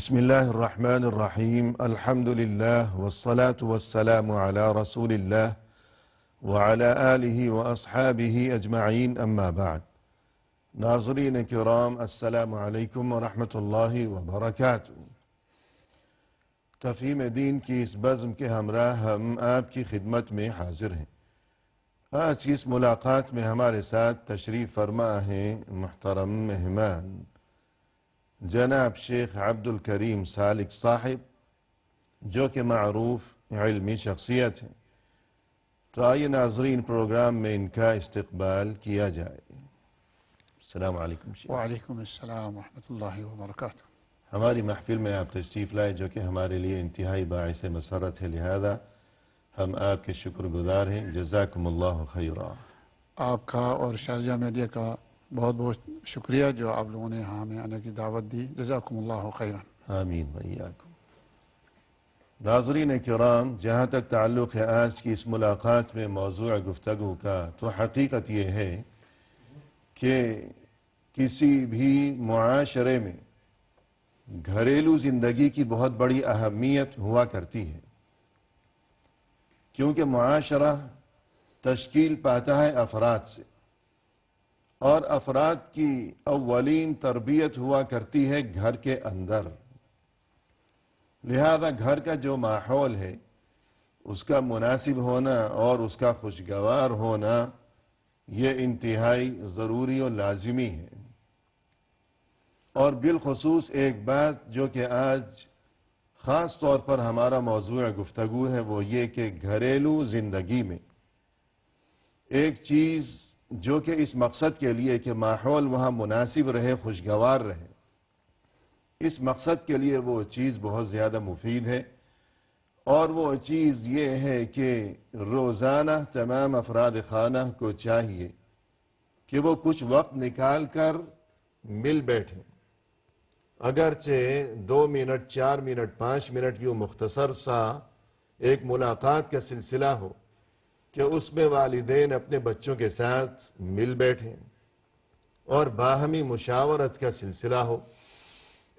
بسم الله الرحمن الرحيم الحمد لله والصلاة والسلام على رسول الله وعلى آله وأصحابه أجمعين أما بعد ناظرین کرام السلام علیکم ورحمۃ اللہ وبرکاتہ۔ تفہیم دین کی اس بزم کے ہمراہ ہم آپ کی خدمت میں حاضر ہیں۔ آج کی اس ملاقات میں ہمارے ساتھ تشریف فرما ہیں محترم مہمان جناب شیخ عبد الکریم سالک صاحب، جو کہ معروف علمی شخصیت ہیں۔ تو آئیے ناظرین پروگرام میں ان کا استقبال کیا جائے۔ السلام علیکم شیخ۔ وعلیکم السلام ورحمۃ اللہ وبرکاتہ۔ ہماری محفل میں آپ تشریف لائے، جو کہ ہمارے لیے انتہائی باعث مسرت ہے، لہذا ہم آپ کے شکر گزار ہیں۔ جزاکم اللہ خیرا۔ آپ کا اور شارجہ میڈیا کا بہت بہت شکریہ جو آپ لوگوں نے ہمیں آنے کی دعوت دی۔ جزاکم اللہ خیرا۔ آمین وإیاکم۔ ناظرین کرام، جہاں تک تعلق ہے آج کی اس ملاقات میں موضوع گفتگو کا، تو حقیقت یہ ہے کہ کسی بھی معاشرے میں گھریلو زندگی کی بہت بڑی اہمیت ہوا کرتی ہے، کیونکہ معاشرہ تشکیل پاتا ہے افراد سے، اور افراد کی اولین تربیت ہوا کرتی ہے گھر کے اندر۔ لہذا گھر کا جو ماحول ہے اس کا مناسب ہونا اور اس کا خوشگوار ہونا یہ انتہائی ضروری اور لازمی ہے۔ اور بالخصوص ایک بات جو کہ آج خاص طور پر ہمارا موضوع گفتگو ہے، وہ یہ کہ گھریلو زندگی میں ایک چیز جو کہ اس مقصد کے لیے کہ ماحول وہاں مناسب رہے، خوشگوار رہے، اس مقصد کے لیے وہ چیز بہت زیادہ مفید ہے، اور وہ چیز یہ ہے کہ روزانہ تمام افراد خانہ کو چاہیے کہ وہ کچھ وقت نکال کر مل بیٹھیں، اگرچہ 2 منٹ 4 منٹ 5 منٹ یوں مختصر سا ایک ملاقات کا سلسلہ ہو کہ اس میں والدین اپنے بچوں کے ساتھ مل بیٹھیں اور باہمی مشاورت کا سلسلہ ہو،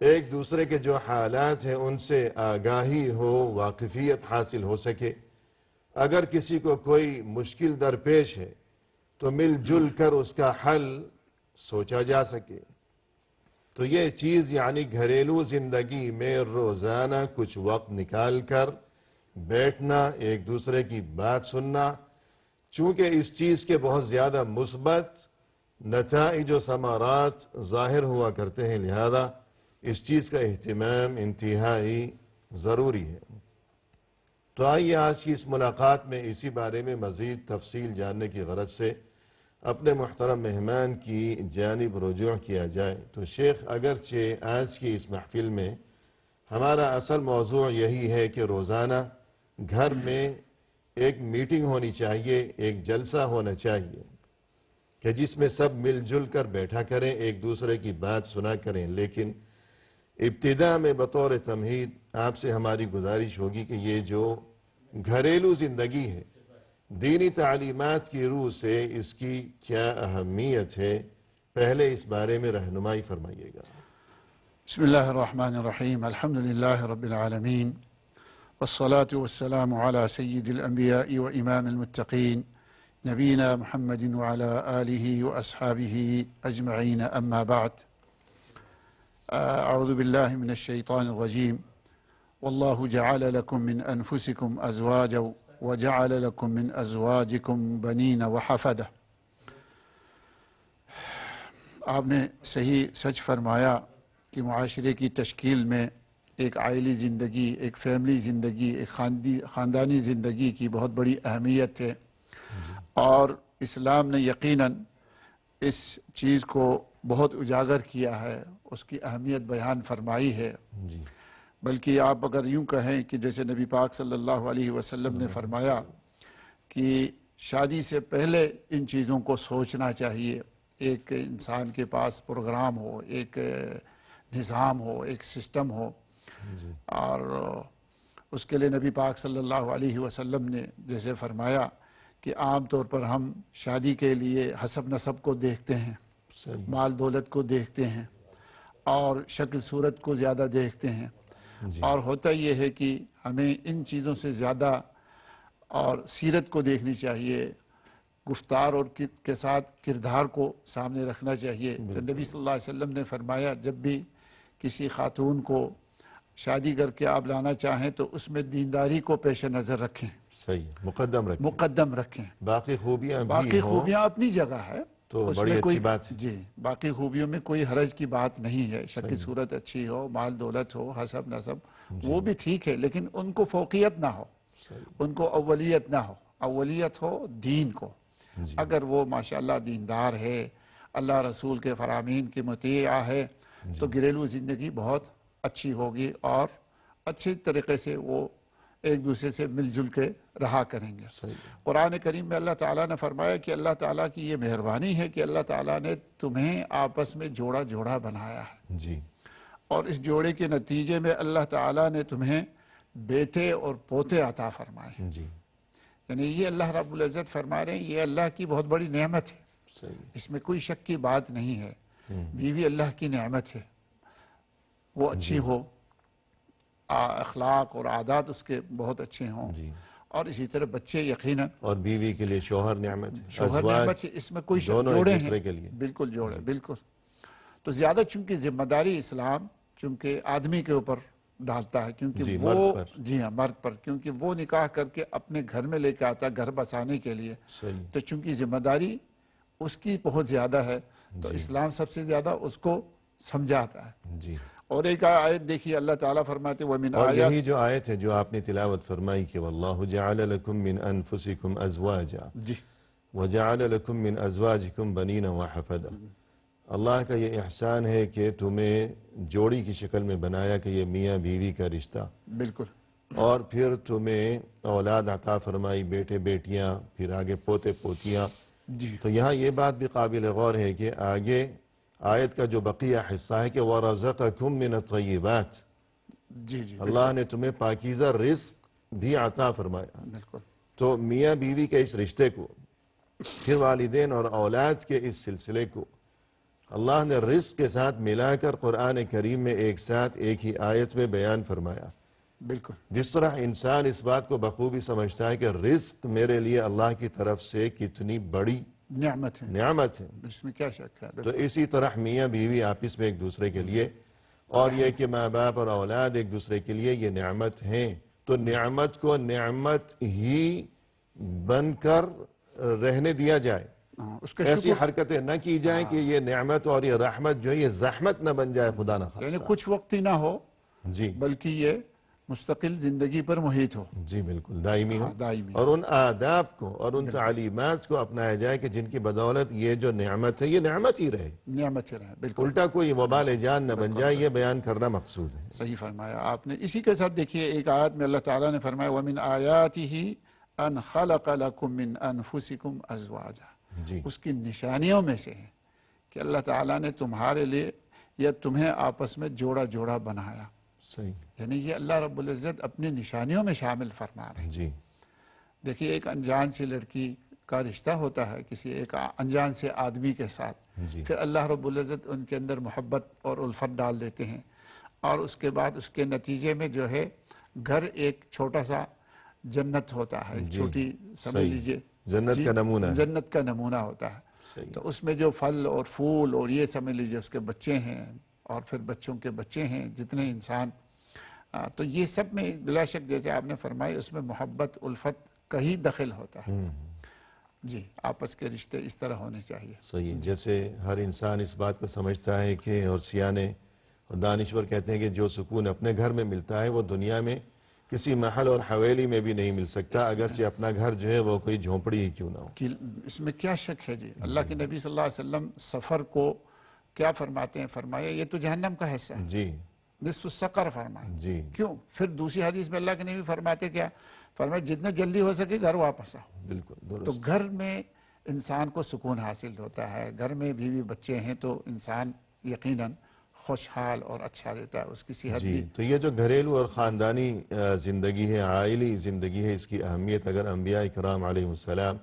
ایک دوسرے کے جو حالات ہیں ان سے آگاہی ہو، واقفیت حاصل ہو سکے۔ اگر کسی کو کوئی مشکل درپیش ہے تو مل جل کر اس کا حل سوچا جا سکے۔ تو یہ چیز یعنی گھریلو زندگی میں روزانہ کچھ وقت نکال کر بیٹھنا، ایک دوسرے کی بات سننا، چونکہ اس چیز کے بہت زیادہ مثبت نتائج و ثمرات ظاہر ہوا کرتے ہیں، لہذا اس چیز کا اہتمام انتہائی ضروری ہے۔ تو آئیے آج کی اس ملاقات میں اسی بارے میں مزید تفصیل جاننے کی غرض سے اپنے محترم مہمان کی جانب رجوع کیا جائے۔ تو شیخ، اگرچہ آج کی اس محفل میں ہمارا اصل موضوع یہی ہے کہ روزانہ گھر میں ایک میٹنگ ہونی چاہیے، ایک جلسہ ہونا چاہیے کہ جس میں سب مل جل کر بیٹھا کریں، ایک دوسرے کی بات سنا کریں، لیکن ابتدا میں بطور تمہید آپ سے ہماری گزارش ہوگی کہ یہ جو گھریلو زندگی ہے، دینی تعلیمات کی روح سے اس کی کیا اہمیت ہے، پہلے اس بارے میں رہنمائی فرمائیے گا۔ بسم اللہ الرحمن الرحیم۔ الحمد للہ رب العالمین، والصلاة والسلام على سید الانبیاء و امام المتقین، نبینا محمد وعلى آلہ واصحابہ اجمعین، اما بعد۔ اعوذ باللہ من الشیطان الرجیم۔ واللہ جعل لکم من انفسکم ازواجا وجعل لکم من ازواجکم بنین وحفدہ۔ آپ نے صحیح سچ فرمایا کہ معاشرے کی تشکیل میں ایک عائلی زندگی، ایک فیملی زندگی، ایک خاندانی زندگی کی بہت بڑی اہمیت ہے، اور اسلام نے یقیناً اس چیز کو بہت اجاگر کیا ہے، اس کی اہمیت بیان فرمائی ہے۔ بلکہ آپ اگر یوں کہیں کہ جیسے نبی پاک صلی اللہ علیہ وسلم نے فرمایا کہ شادی سے پہلے ان چیزوں کو سوچنا چاہیے، ایک انسان کے پاس پروگرام ہو، ایک نظام ہو، ایک سسٹم ہو، اور اس کے لیے نبی پاک صلی اللہ علیہ وسلم نے جیسے فرمایا کہ عام طور پر ہم شادی کے لیے حسب نسب کو دیکھتے ہیں، مال دولت کو دیکھتے ہیں، اور شکل صورت کو زیادہ دیکھتے ہیں، اور ہوتا یہ ہے کہ ہمیں ان چیزوں سے زیادہ اور سیرت کو دیکھنی چاہیے، گفتار اور کے ساتھ کردار کو سامنے رکھنا چاہیے۔ تو نبی صلی اللہ علیہ وسلم نے فرمایا جب بھی کسی خاتون کو شادی کر کے آپ لانا چاہیں تو اس میں دینداری کو پیش نظر رکھیں، صحیح، مقدم رکھیں، مقدم رکھیں۔ باقی خوبیاں بھی باقی ہوں خوبیاں اپنی جگہ ہے، تو اس بڑی میں کوئی اچھی بات ہے۔ جی باقی خوبیوں میں کوئی حرج کی بات نہیں ہے، شکل صورت اچھی ہو، مال دولت ہو، حسب نسب، وہ بھی ٹھیک ہے، لیکن ان کو فوقیت نہ ہو، ان کو اولیت نہ ہو، اولیت ہو دین کو۔ اگر وہ ماشاءاللہ دیندار ہے، اللہ رسول کے فرامین کی مطیع ہے، تو گھریلو زندگی بہت اچھی ہوگی اور اچھی طریقے سے وہ ایک دوسرے سے مل جل کے رہا کریں گے۔ قرآن کریم میں اللہ تعالیٰ نے فرمایا کہ اللہ تعالیٰ کی یہ مہربانی ہے کہ اللہ تعالیٰ نے تمہیں آپس میں جوڑا جوڑا بنایا ہے، جی، اور اس جوڑے کے نتیجے میں اللہ تعالیٰ نے تمہیں بیٹے اور پوتے عطا فرمائے۔ جی، یعنی یہ اللہ رب العزت فرما رہے ہیں یہ اللہ کی بہت بڑی نعمت ہے، صحیح، اس میں کوئی شک کی بات نہیں ہے۔ بیوی اللہ کی نعمت ہے، وہ اچھی ہو، اخلاق اور عادات اس کے بہت اچھے ہوں، جی، اور اسی طرح بچے یقیناً اور بیوی کے لیے شوہر نعمت ہے، شوہر ازواج نعمت ہے، اس میں کوئی شک، دونوں ایک جوڑے دوسرے ہیں، کے لیے۔ بالکل جوڑے، بالکل۔ تو زیادہ چونکہ ذمہ داری اسلام چونکہ آدمی کے اوپر ڈالتا ہے، کیونکہ جی، وہ مرد پر۔ جی ہاں مرد پر، کیونکہ وہ نکاح کر کے اپنے گھر میں لے کے آتا ہے گھر بسانے کے لیے، صحیح، تو چونکہ ذمہ داری اس کی بہت زیادہ ہے تو اسلام سب سے زیادہ اس کو سمجھاتا ہے۔ جی، اور ایک آیت دیکھیے اللہ تعالیٰ فرماتے وَمِنْ اور آیات، یہی جو آیت ہے جو آپ نے تلاوت فرمائی کہ واللہ جعل لکم من انفسکم ازواجا جی وجعل لکم من ازواجکم بنین وحفدا، اللہ کا یہ احسان ہے کہ تمہیں جوڑی کی شکل میں بنایا کہ یہ میاں بیوی کا رشتہ، بالکل اور پھر تمہیں اولاد عطا فرمائی، بیٹے بیٹیاں، پھر آگے پوتے پوتیاں۔ جی تو یہاں یہ بات بھی قابل غور ہے کہ آگے آیت کا جو بقیہ حصہ ہے کہ وَرَزَقَكُم مِّنَ الطَّيِّبَاتِ، جی جی اللہ نے تمہیں پاکیزہ رزق بھی عطا فرمایا۔ بالکل تو میاں بیوی کے اس رشتے کو، پھر والدین اور اولاد کے اس سلسلے کو اللہ نے رزق کے ساتھ ملا کر قرآن کریم میں ایک ساتھ ایک ہی آیت میں بیان فرمایا۔ بالکل جس طرح انسان اس بات کو بخوبی سمجھتا ہے کہ رزق میرے لیے اللہ کی طرف سے کتنی بڑی نعمت ہے، نعمت ہے، اس میں کیا شک ہے، تو بالکل اسی طرح میاں بیوی آپس میں ایک دوسرے کے لیے، اور یہ کہ ماں باپ اور اولاد ایک دوسرے کے لیے یہ نعمت ہیں، تو نعمت کو نعمت ہی بن کر رہنے دیا جائے، ہاں، اس کا ایسی شکر، حرکتیں نہ کی جائیں کہ یہ نعمت اور یہ رحمت جو ہے یہ زحمت نہ بن جائے، خدا نہ یعنی خواستہ۔ کچھ وقت ہی نہ ہو جی بلکہ یہ مستقل زندگی پر محیط ہو، جی، بالکل دائمی ہو، ہاں، دائمی اور ان آداب کو اور ان تعلیمات کو اپنایا جائے کہ جن کی بدولت یہ جو نعمت ہے یہ نعمت ہی رہے، نعمت رہے، بالکل الٹا کوئی وبال جان نہ بن جائے، یہ بیان کرنا مقصود ہے۔ صحیح فرمایا آپ نے۔ اسی کے ساتھ دیکھیے ایک آیت میں اللہ تعالیٰ نے فرمایا وَمِنْ آیَاتِهِ أَنْ خَلَقَ لَكُم مِّنْ أَنفُسِكُمْ أَزْوَاجًا، جی، اس کی نشانیوں میں سے ہے کہ اللہ تعالیٰ نے تمہارے لیے یا تمہیں آپس میں جوڑا جوڑا بنایا، صحیح، یعنی یہ اللہ رب العزت اپنی نشانیوں میں شامل فرما رہے ہیں۔ جی، دیکھیے ایک انجان سی لڑکی کا رشتہ ہوتا ہے کسی ایک انجان سے آدمی کے ساتھ، جی، پھر اللہ رب العزت ان کے اندر محبت اور الفت ڈال دیتے ہیں، اور اس کے بعد اس کے نتیجے میں جو ہے گھر ایک چھوٹا سا جنت ہوتا ہے، ایک جی، چھوٹی سمجھ صحیح، لیجئے جنت کا نمونہ ہے، جنت کا نمونہ ہوتا ہے۔ صحیح، تو اس میں جو پھل اور پھول اور یہ سمجھ لیجئے اس کے بچے ہیں، اور پھر بچوں کے بچے ہیں، جتنے انسان، تو یہ سب میں بلا شک جیسے آپ نے فرمائی اس میں محبت الفت کا ہی دخل ہوتا ہے۔ جی، آپس کے رشتے اس طرح ہونے چاہیے۔ صحیح، جیسے ہر انسان اس بات کو سمجھتا ہے کہ، اور سیانے اور دانشور کہتے ہیں کہ جو سکون اپنے گھر میں ملتا ہے وہ دنیا میں کسی محل اور حویلی میں بھی نہیں مل سکتا، اگرچہ اپنا گھر جو ہے وہ کوئی جھونپڑی ہی کیوں نہ ہو۔ کہ اس میں کیا شک ہے جی، اللہ کے نبی صلی اللہ علیہ وسلم سفر کو کیا فرماتے ہیں، فرمایا یہ تو جہنم کا حصہ ہے، جی، نصف السقر فرمایا۔ جی، کیوں؟ پھر دوسری حدیث میں اللہ کے نبی فرماتے کیا، فرمایا جتنا جلدی ہو سکے گھر واپس آؤ۔ بالکل تو درست، گھر میں انسان کو سکون حاصل ہوتا ہے، گھر میں بیوی بچے ہیں تو انسان یقیناً خوشحال اور اچھا رہتا ہے، اس کی صحت جی، بھی۔ تو یہ جو گھریلو اور خاندانی زندگی ہے، عائلی زندگی ہے، اس کی اہمیت اگر انبیاء کرام علیہ السلام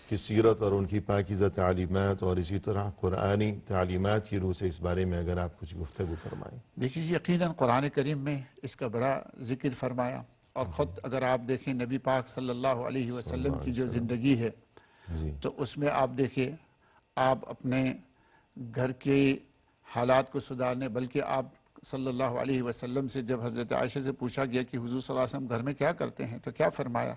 کی سیرت اور ان کی پاکیزہ تعلیمات اور اسی طرح قرآنی تعلیمات کی روح سے اس بارے میں اگر آپ کچھ گفتگو فرمائیں؟ دیکھیے جی، یقیناً قرآن کریم میں اس کا بڑا ذکر فرمایا، اور خود اگر آپ دیکھیں نبی پاک صلی اللہ علیہ وسلم کی جو زندگی ہے جی تو اس میں آپ دیکھیں، آپ اپنے گھر کے حالات کو سدھارنے، بلکہ آپ صلی اللہ علیہ وسلم سے جب حضرت عائشہ سے پوچھا گیا کہ حضور صلی اللہ علیہ وسلم گھر میں کیا کرتے ہیں تو کیا فرمایا؟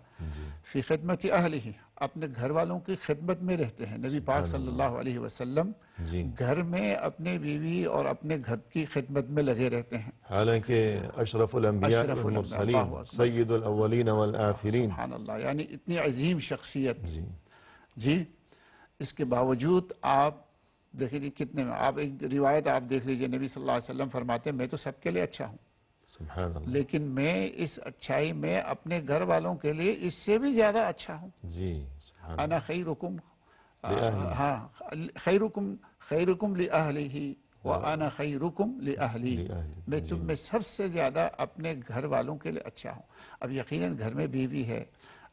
فی خدمت اہلہ، اپنے گھر والوں کی خدمت میں رہتے ہیں نبی پاک صلی اللہ علیہ وسلم، جی گھر میں اپنے بیوی اور اپنے گھر کی خدمت میں لگے رہتے ہیں۔ حالانکہ اشرف الانبیاء اشرف الانبیاء، والمرسلین اللہ اکبر، سید الاولین والآخرین، سبحان اللہ، یعنی اتنی عظیم شخصیت جی جی، اس کے باوجود آپ دیکھیں جی کتنے میں، آپ ایک روایت آپ دیکھ لیجئے، نبی صلی اللہ علیہ وسلم فرماتے ہیں میں تو سب کے لیے اچھا ہوں، سبحان اللہ، لیکن میں اس اچھائی میں اپنے گھر والوں کے لیے اس سے بھی زیادہ اچھا ہوں۔ جی سبحان انا خیرکم، لأہلہ، ہاں، خیرکم لأہلہ وانا خیرکم لأہلی، لأہلہ، میں جی تم میں سب سے زیادہ اپنے گھر والوں کے لیے اچھا ہوں۔ اب یقیناً گھر میں بیوی ہے،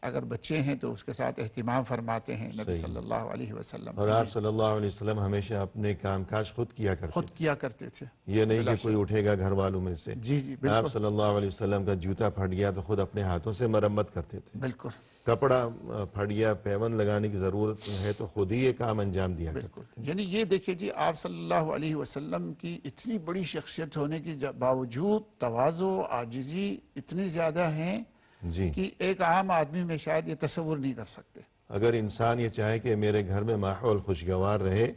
اگر بچے ہیں تو اس کے ساتھ اہتمام فرماتے ہیں نبی صحیح، صلی اللہ علیہ وسلم، اور آپ صلی اللہ علیہ وسلم ہمیشہ اپنے کام کاج خود کیا کرتے خود تھے، کیا کرتے تھے، یہ نہیں بلا کہ کوئی اٹھے گا گھر والوں میں سے، جی جی آپ بالکل صلی اللہ علیہ وسلم کا جوتا پھٹ گیا تو خود اپنے ہاتھوں سے مرمت کرتے تھے، بالکل کپڑا پھٹ گیا، پیون لگانے کی ضرورت ہے تو خود ہی یہ کام انجام دیا کرتے بالکل، تھے۔ یعنی یہ دیکھیں جی، آپ صلی اللہ علیہ وسلم کی اتنی بڑی شخصیت ہونے کی باوجود تواضع، عاجزی اتنی زیادہ ہیں جی، کہ ایک عام آدمی میں شاید یہ تصور نہیں کر سکتے۔ اگر انسان یہ چاہے کہ میرے گھر میں ماحول خوشگوار رہے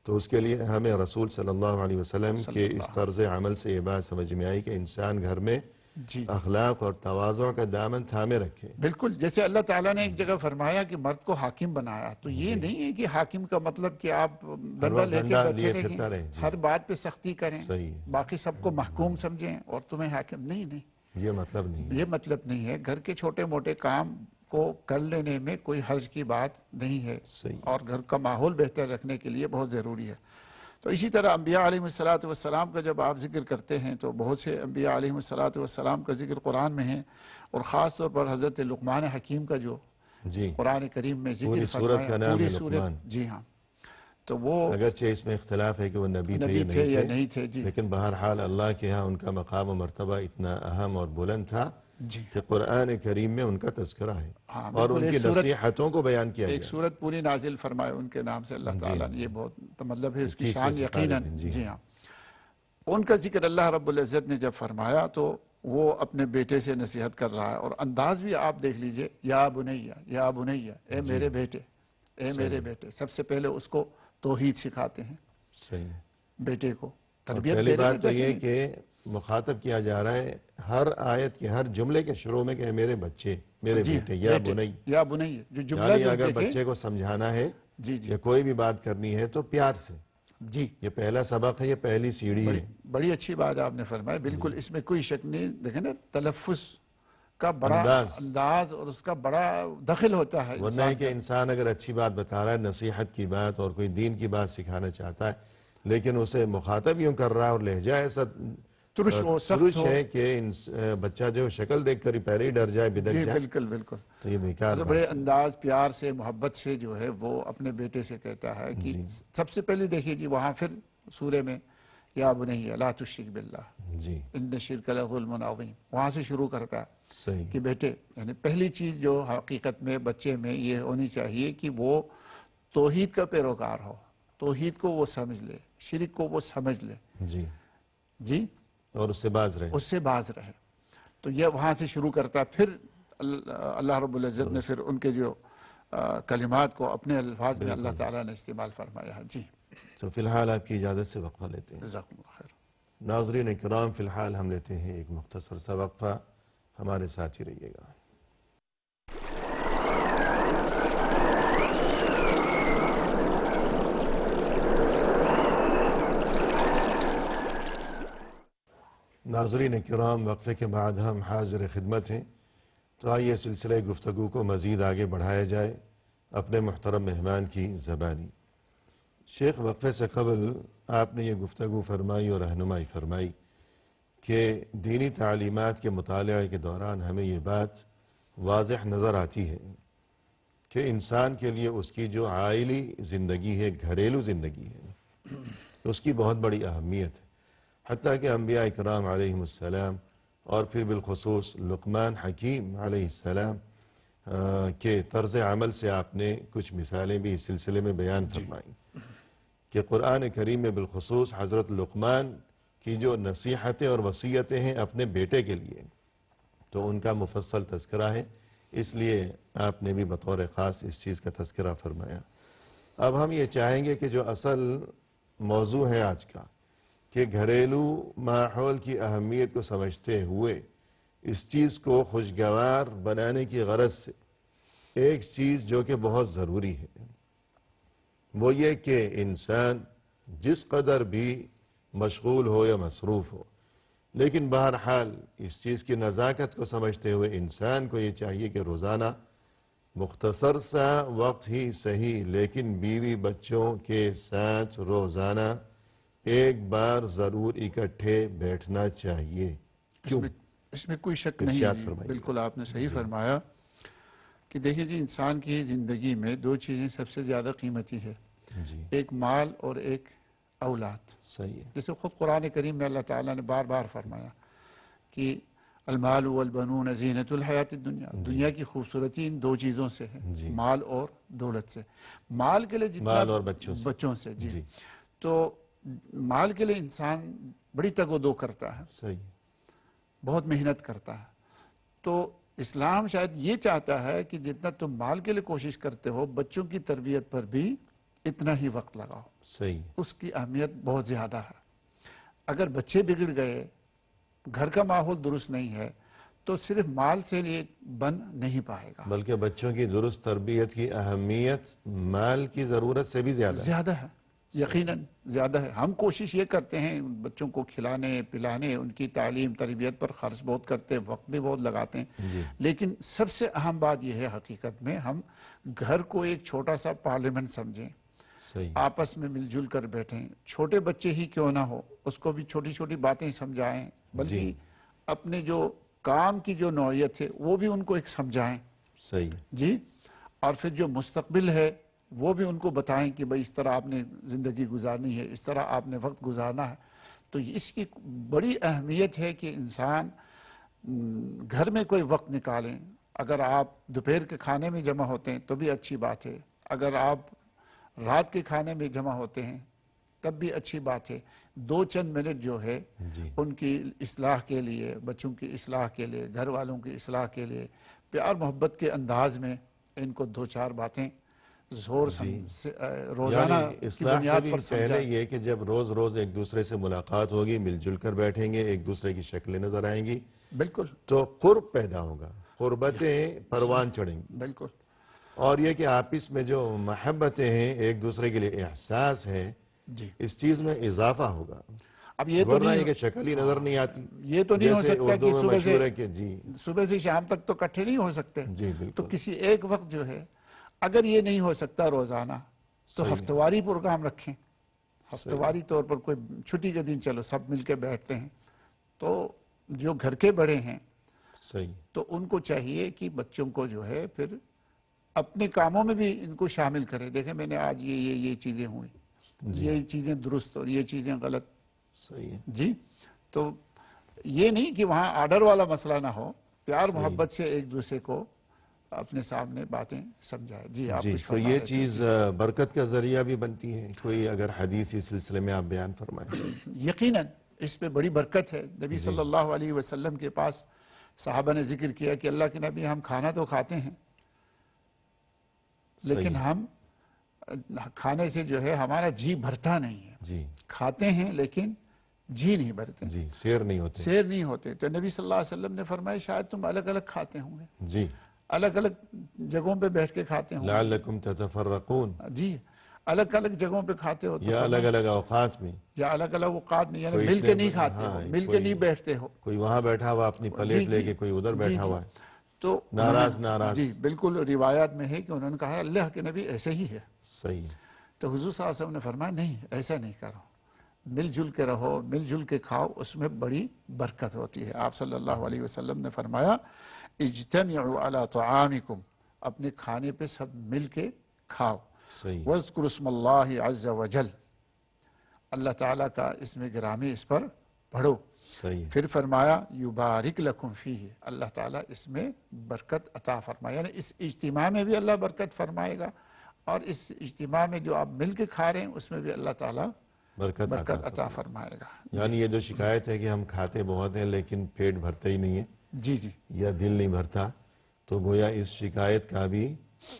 تو اس کے لیے ہمیں رسول صلی اللہ علیہ وسلم صلی کے اللہ اس طرز عمل سے یہ بات سمجھ میں آئی کہ انسان گھر میں جی جی اخلاق اور تواضع کا دامن تھامے رکھے۔ بالکل، جیسے اللہ تعالیٰ نے ایک جگہ فرمایا کہ مرد کو حاکم بنایا، تو یہ جی، نہیں ہے کہ حاکم کا مطلب کہ آپ ہر ڈنڈا وقت لے کے ڈنڈا بیٹھے لیے رہیں، پھرتا رہے، جی ہر بات پہ سختی کریں، صحیح ہے، باقی سب کو محکوم سمجھیں اور تمہیں حاکم، نہیں، یہ مطلب نہیں ہے، یہ مطلب نہیں ہے۔ گھر کے چھوٹے موٹے کام کو کر لینے میں کوئی حرج کی بات نہیں ہے، صحیح، اور گھر کا ماحول بہتر رکھنے کے لیے بہت ضروری ہے۔ تو اسی طرح انبیاء علیہ السلام کا جب آپ ذکر کرتے ہیں تو بہت سے انبیاء علیہ السلام کا ذکر قرآن میں ہے، اور خاص طور پر حضرت لقمان حکیم کا جو جی، قرآن کریم میں ذکر پوری سورت فرمایا، کا نام پوری ہے صورت، لقمان، جی ہاں، تو وہ اگرچہ اس میں اختلاف ہے کہ وہ نبی تھے نبی تھے یا نہیں تھے، جی لیکن بہرحال اللہ کے ہاں ان کا مقام و مرتبہ اتنا اہم اور بلند تھا جی کہ قرآن کریم میں ان کا تذکرہ ہے ہاں اور بالکل، ان کی نصیحتوں کو بیان کیا ایک گیا۔ سورت پوری نازل فرمائے ان کے نام سے اللہ جی، تعالیٰ نے، یہ بہت تو مطلب ہے اس کی 21ویں شان سپارے یقیناً، میں، جی ہاں۔ ان کا ذکر اللہ رب العزت نے جب فرمایا تو وہ اپنے بیٹے سے نصیحت کر رہا ہے، اور انداز بھی آپ دیکھ لیجئے، یا بنیہ یا بنیہ، اے میرے بیٹے، اے میرے بیٹے، سب سے پہلے اس کو توحید سکھاتے ہیں، صحیح، بیٹے کو اور تربیت پہلی دے رہے ہیں، بات تو یہ دیکھیں کہ مخاطب کیا جا رہا ہے ہر آیت کے ہر جملے کے شروع میں کہ اے میرے بچے، میرے جی بیٹے، یا بیٹے، بنی، یا بنیہ، جو جملہ یعنی جو اگر دیکھیں، بچے کو سمجھانا ہے جی جی یا کوئی بھی بات کرنی ہے تو پیار سے، جی، یہ پہلا سبق ہے، یہ پہلی سیڑھی ہے۔ بڑی اچھی بات آپ نے فرمائی، بالکل اس میں کوئی شک نہیں، دیکھیں نا تلفظ کا بڑا انداز، انداز اور اس کا بڑا دخل ہوتا ہے ورنہ ہے انسان کہ کا، انسان اگر اچھی بات بتا رہا ہے، نصیحت کی بات اور کوئی دین کی بات سکھانا چاہتا ہے، لیکن اسے مخاطب یوں کر رہا ہے اور لہجہ ایسا ترش ہو، سخت ترش ہو، ہے کہ بچہ جو شکل دیکھ کر ہی پہلے ہی ڈر جائے، بدک جی جائے، بالکل بالکل، تو یہ بیکار تو بات بڑے ہے۔ انداز، پیار سے، محبت سے جو ہے وہ اپنے بیٹے سے کہتا ہے کہ سب سے پہلے دیکھیے جی وہاں پھر سورے میں یا بنیہ لا تشرک باللہ جی ان الشرک لظلم عظیم، وہاں سے شروع کرتا ہے صحیح، کہ بیٹے، یعنی پہلی چیز جو حقیقت میں بچے میں یہ ہونی چاہیے کہ وہ توحید کا پیروکار ہو، توحید کو وہ سمجھ لے، شرک کو وہ سمجھ لے، جی، جی اور اس سے باز رہے، اس سے باز رہے۔ تو یہ وہاں سے شروع کرتا ہے، پھر اللہ رب العزت نے پھر ان کے جو کلمات کو اپنے الفاظ میں اللہ تعالیٰ نے استعمال فرمایا ہے، جی تو فی الحال آپ کی اجازت سے وقفہ لیتے ہیں۔ جزاکم اللہ خیر۔ ناظرین کرام، فی الحال ہم لیتے ہیں ایک مختصر سا وقفہ، ہمارے ساتھ ہی رہیے گا۔ ناظرین کرام، وقفے کے بعد ہم حاضر خدمت ہیں، تو آئیے سلسلہ گفتگو کو مزید آگے بڑھایا جائے اپنے محترم مہمان کی زبانی۔ شیخ، وقفے سے قبل آپ نے یہ گفتگو فرمائی اور رہنمائی فرمائی کہ دینی تعلیمات کے مطالعے کے دوران ہمیں یہ بات واضح نظر آتی ہے کہ انسان کے لیے اس کی جو عائلی زندگی ہے، گھریلو زندگی ہے، اس کی بہت بڑی اہمیت ہے۔ حتیٰ کہ انبیاء اکرام علیہم السلام اور پھر بالخصوص لقمان حکیم علیہ السلام کے طرز عمل سے آپ نے کچھ مثالیں بھی اس سلسلے میں بیان فرمائیں کہ قرآن کریم میں بالخصوص حضرت لقمان کی جو نصیحتیں اور وصیتیں ہیں اپنے بیٹے کے لیے، تو ان کا مفصل تذکرہ ہے، اس لیے آپ نے بھی بطور خاص اس چیز کا تذکرہ فرمایا۔ اب ہم یہ چاہیں گے کہ جو اصل موضوع ہے آج کا، کہ گھریلو ماحول کی اہمیت کو سمجھتے ہوئے اس چیز کو خوشگوار بنانے کی غرض سے ایک چیز جو کہ بہت ضروری ہے، وہ یہ کہ انسان جس قدر بھی مشغول ہو یا مصروف ہو، لیکن بہرحال اس چیز کی نزاکت کو سمجھتے ہوئے انسان کو یہ چاہیے کہ روزانہ مختصر سا وقت ہی صحیح لیکن بیوی بچوں کے ساتھ روزانہ ایک بار ضرور اکٹھے بیٹھنا چاہیے۔ کیوں؟ اس میں کوئی شک ارشاد نہیں جی، فرمائیے۔ بالکل آپ نے صحیح فرمایا کہ دیکھیں جی، انسان کی زندگی میں دو چیزیں سب سے زیادہ قیمتی ہے، جی ایک مال اور ایک اولاد۔ صحیح ہے۔ جیسے خود قرآن کریم میں اللہ تعالیٰ نے بار بار فرمایا کہ المال والبنون زینت الحیات الدنیا، دنیا کی خوبصورتی ان دو چیزوں سے ہے، مال اور دولت سے۔ مال کے لیے جتنا مال اور بچوں سے جی تو مال کے لیے انسان بڑی تگ و دو کرتا ہے، صحیح، بہت محنت کرتا ہے۔ تو اسلام شاید یہ چاہتا ہے کہ جتنا تم مال کے لیے کوشش کرتے ہو، بچوں کی تربیت پر بھی اتنا ہی وقت لگاؤ، صحیح، اس کی اہمیت بہت زیادہ ہے۔ اگر بچے بگڑ گئے، گھر کا ماحول درست نہیں ہے، تو صرف مال سے یہ بن نہیں پائے گا، بلکہ بچوں کی درست تربیت کی اہمیت مال کی ضرورت سے بھی زیادہ ہے۔ زیادہ ہے، یقیناً زیادہ ہے۔ ہم کوشش یہ کرتے ہیں بچوں کو کھلانے پلانے، ان کی تعلیم تربیت پر خرچ بہت کرتے ہیں، وقت بھی بہت لگاتے ہیں، لیکن سب سے اہم بات یہ ہے حقیقت میں ہم گھر کو ایک چھوٹا سا پارلیمنٹ سمجھیں، صحیح، آپس میں مل جل کر بیٹھیں، چھوٹے بچے ہی کیوں نہ ہو اس کو بھی چھوٹی چھوٹی باتیں سمجھائیں، بلکہ اپنے جو کام کی جو نوعیت ہے وہ بھی ان کو ایک سمجھائیں صحیح، جی، اور پھر جو مستقبل ہے وہ بھی ان کو بتائیں کہ بھئی اس طرح آپ نے زندگی گزارنی ہے، اس طرح آپ نے وقت گزارنا ہے۔ تو اس کی بڑی اہمیت ہے کہ انسان گھر میں کوئی وقت نکالیں۔ اگر آپ دوپہر کے کھانے میں جمع ہوتے ہیں تو بھی اچھی بات ہے، اگر آپ رات کے کھانے میں جمع ہوتے ہیں تب بھی اچھی بات ہے۔ دو چند منٹ جو ہے ان کی اصلاح کے لیے، بچوں کی اصلاح کے لیے، گھر والوں کی اصلاح کے لیے پیار محبت کے انداز میں ان کو دو چار باتیں زور روزانہ یعنی کی اصلاح سے بنیاد بھی پر پہلے سمجھائیں۔ یہ کہ جب روز روز ایک دوسرے سے ملاقات ہوگی، مل جل کر بیٹھیں گے، ایک دوسرے کی شکلیں نظر آئیں گی، بالکل تو قرب پیدا ہوگا، قربتیں پروان چڑھیں گی، بالکل اور یہ کہ آپس میں جو محبتیں ہیں، ایک دوسرے کے لیے احساس ہے، جی۔ اس چیز میں اضافہ ہوگا۔ اب یہ تو ورنہ نہیں یہ کہ شکل ہی نظر نہیں آتی، یہ تو نہیں ہو جیسے سکتا اردو کہ میں صبح مشہور سے ہے کہ صبح سے شام تک تو اکٹھے نہیں ہو سکتے، جی تو بالکل، کسی ایک وقت جو ہے اگر یہ نہیں ہو سکتا روزانہ تو صحیح، ہفتہ واری پروگرام رکھیں، ہفتہ واری طور پر کوئی چھٹی کے دن چلو سب مل کے بیٹھتے ہیں۔ تو جو گھر کے بڑے ہیں صحیح، تو ان کو چاہیے کہ بچوں کو جو ہے پھر اپنے کاموں میں بھی ان کو شامل کرے، دیکھیں میں نے آج یہ چیزیں ہوئی، یہ چیزیں درست اور یہ چیزیں غلط، صحیح ہے، جی۔ تو یہ نہیں کہ وہاں آرڈر والا مسئلہ نہ ہو، پیار محبت سے ایک دوسرے کو اپنے سامنے باتیں سمجھائے۔ جی آپ جی، کچھ تو فرما یہ رہے تھے۔ چیز برکت کا ذریعہ بھی بنتی ہے، کوئی اگر حدیث اس سلسلے میں آپ بیان فرمائیں۔ یقیناً اس پہ بڑی برکت ہے۔ نبی صلی اللہ علیہ وسلم کے پاس صحابہ نے ذکر کیا کہ اللہ کے نبی ہم کھانا تو کھاتے ہیں لیکن ہم کھانے سے جو ہے ہمارا جی بھرتا نہیں ہے، جی کھاتے ہیں لیکن جی نہیں بھرتے، جی، سیر نہیں ہوتے، سیر نہیں ہوتے۔ تو نبی صلی اللہ علیہ وسلم نے فرمایا شاید تم الگ الگ کھاتے ہوں گے، جی، الگ الگ جگہوں پہ بیٹھ کے کھاتے ہوں گے، لعلکم تتفرقون، جی الگ الگ جگہوں پہ کھاتے ہو تو یا الگ الگ اوقات میں، یا الگ الگ اوقات میں، یعنی کوئی مل کے اتنے نہیں کھاتے ہو، مل کے نہیں بیٹھتے ہو، کوئی وہاں بیٹھا ہوا اپنی پلیٹ لے کے، کوئی ادھر جی بیٹھا ہوا ہے، تو ناراض، جی بالکل روایات میں ہے کہ انہوں نے کہا اللہ کے نبی ایسے ہی ہے، صحیح، تو حضور صلی اللہ علیہ وسلم نے فرمایا نہیں ایسا نہیں کرو، مل جل کے رہو، مل جل کے کھاؤ، اس میں بڑی برکت ہوتی ہے۔ آپ صلی اللہ علیہ وسلم نے فرمایا اجتمعوا علی طعامکم اپنے کھانے پہ سب مل کے کھاؤ. صحیح. وَاذْكُرُوا اسْمَ اللَّهِ عَزَّ وَجَلَّ، اللہ تعالیٰ کا اسم گرامی اس پر پڑھو. صحیح. پھر فرمایا یبارک لکم فیہ، اللہ تعالیٰ اس میں برکت عطا فرمائے، یعنی اس اجتماع میں بھی اللہ برکت فرمائے گا، اور اس اجتماع میں جو آپ مل کے کھا رہے ہیں اس میں بھی اللہ تعالیٰ برکت عطا فرمائے گا. یعنی یہ جو شکایت ہے کہ ہم کھاتے بہت ہیں لیکن پیٹ بھرتا ہی نہیں ہے جی جی یا دل نہیں بھرتا، تو گویا اس شکایت کا بھی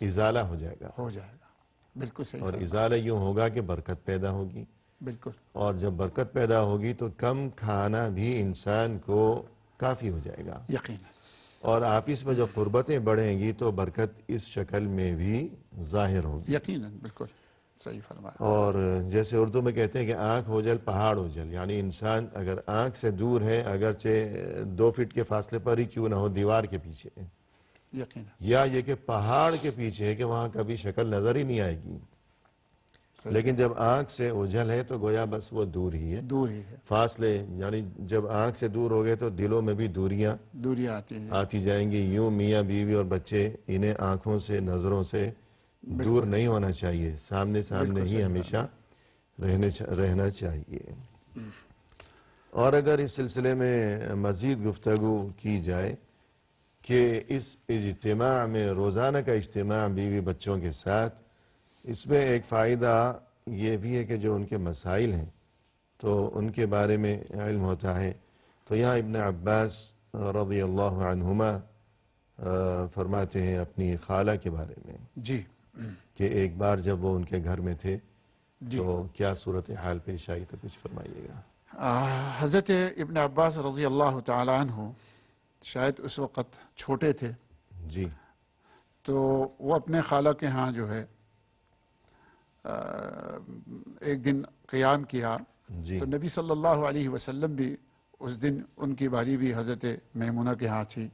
ازالہ ہو جائے گا. ہو جائے گا. بالکل صحیح اور فرمایا. ازالہ یوں ہوگا کہ برکت پیدا ہوگی، بالکل اور جب برکت پیدا ہوگی تو کم کھانا بھی انسان کو کافی ہو جائے گا، یقینا. اور آپس میں جو قربتیں بڑھیں گی تو برکت اس شکل میں بھی ظاہر ہوگی. یقینا بالکل صحیح فرمایا. اور جیسے اردو میں کہتے ہیں کہ آنکھ ہو جل پہاڑ ہو جل، یعنی انسان اگر آنکھ سے دور ہے، اگرچہ 2 فٹ کے فاصلے پر ہی کیوں نہ ہو، دیوار کے پیچھے ہے، یقینا یا یہ کہ پہاڑ کے پیچھے ہے کہ وہاں کبھی شکل نظر ہی نہیں آئے گی، لیکن جب آنکھ سے اوجھل ہے تو گویا بس وہ دور ہی ہے. دور ہی ہے. فاصلے یعنی جب آنکھ سے دور ہو گئے تو دلوں میں بھی دوریاں دوریاں آتی ہیں. آتی جائیں گی. یوں میاں بیوی اور بچے انہیں آنکھوں سے نظروں سے دور نہیں ہونا چاہیے، سامنے سامنے ہی ہمیشہ رہنا چاہیے. اور اگر اس سلسلے میں مزید گفتگو کی جائے کہ اس اجتماع میں، روزانہ کا اجتماع بیوی بچوں کے ساتھ، اس میں ایک فائدہ یہ بھی ہے کہ جو ان کے مسائل ہیں تو ان کے بارے میں علم ہوتا ہے. تو یہاں ابن عباس رضی اللہ عنہما فرماتے ہیں اپنی خالہ کے بارے میں جی کہ ایک بار جب وہ ان کے گھر میں تھے تو کیا صورتحال پیش آئی، تو کچھ فرمائیے گا. حضرت ابن عباس رضی اللہ تعالی عنہ شاید اس وقت چھوٹے تھے، جی. تو وہ اپنے خالہ کے ہاں جو ہے ایک دن قیام کیا، جی. تو نبی صلی اللہ علیہ وسلم بھی اس دن ان کی باری بھی حضرت میمونہ کے ہاں تھی،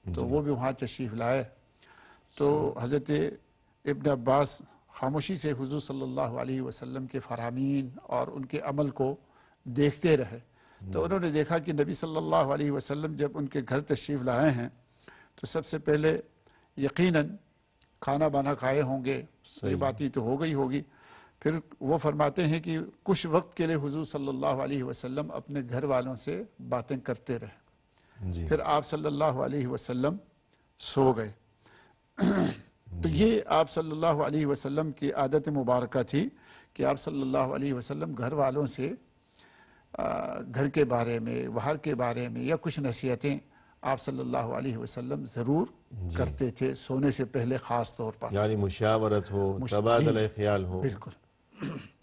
تو وہ بھی وہاں تشریف لائے. تو حضرت ابن عباس خاموشی سے حضور صلی اللہ علیہ وسلم کے فرامین اور ان کے عمل کو دیکھتے رہے. تو انہوں نے دیکھا کہ نبی صلی اللہ علیہ وسلم جب ان کے گھر تشریف لائے ہیں تو سب سے پہلے یقیناً کھانا بانا کھائے ہوں گے، یہ بات ہی تو ہو گئی ہوگی. پھر وہ فرماتے ہیں کہ کچھ وقت کے لیے حضور صلی اللہ علیہ وسلم اپنے گھر والوں سے باتیں کرتے رہے. جی. پھر آپ صلی اللہ علیہ وسلم سو گئے. تو یہ آپ صلی اللہ علیہ وسلم کی عادت مبارکہ تھی کہ آپ صلی اللہ علیہ وسلم گھر والوں سے گھر کے بارے میں، باہر کے بارے میں، یا کچھ نصیحتیں آپ صلی اللہ علیہ وسلم ضرور کرتے تھے سونے سے پہلے، خاص طور پر. یعنی مشاورت ہو، تبادلہ خیال ہو، بالکل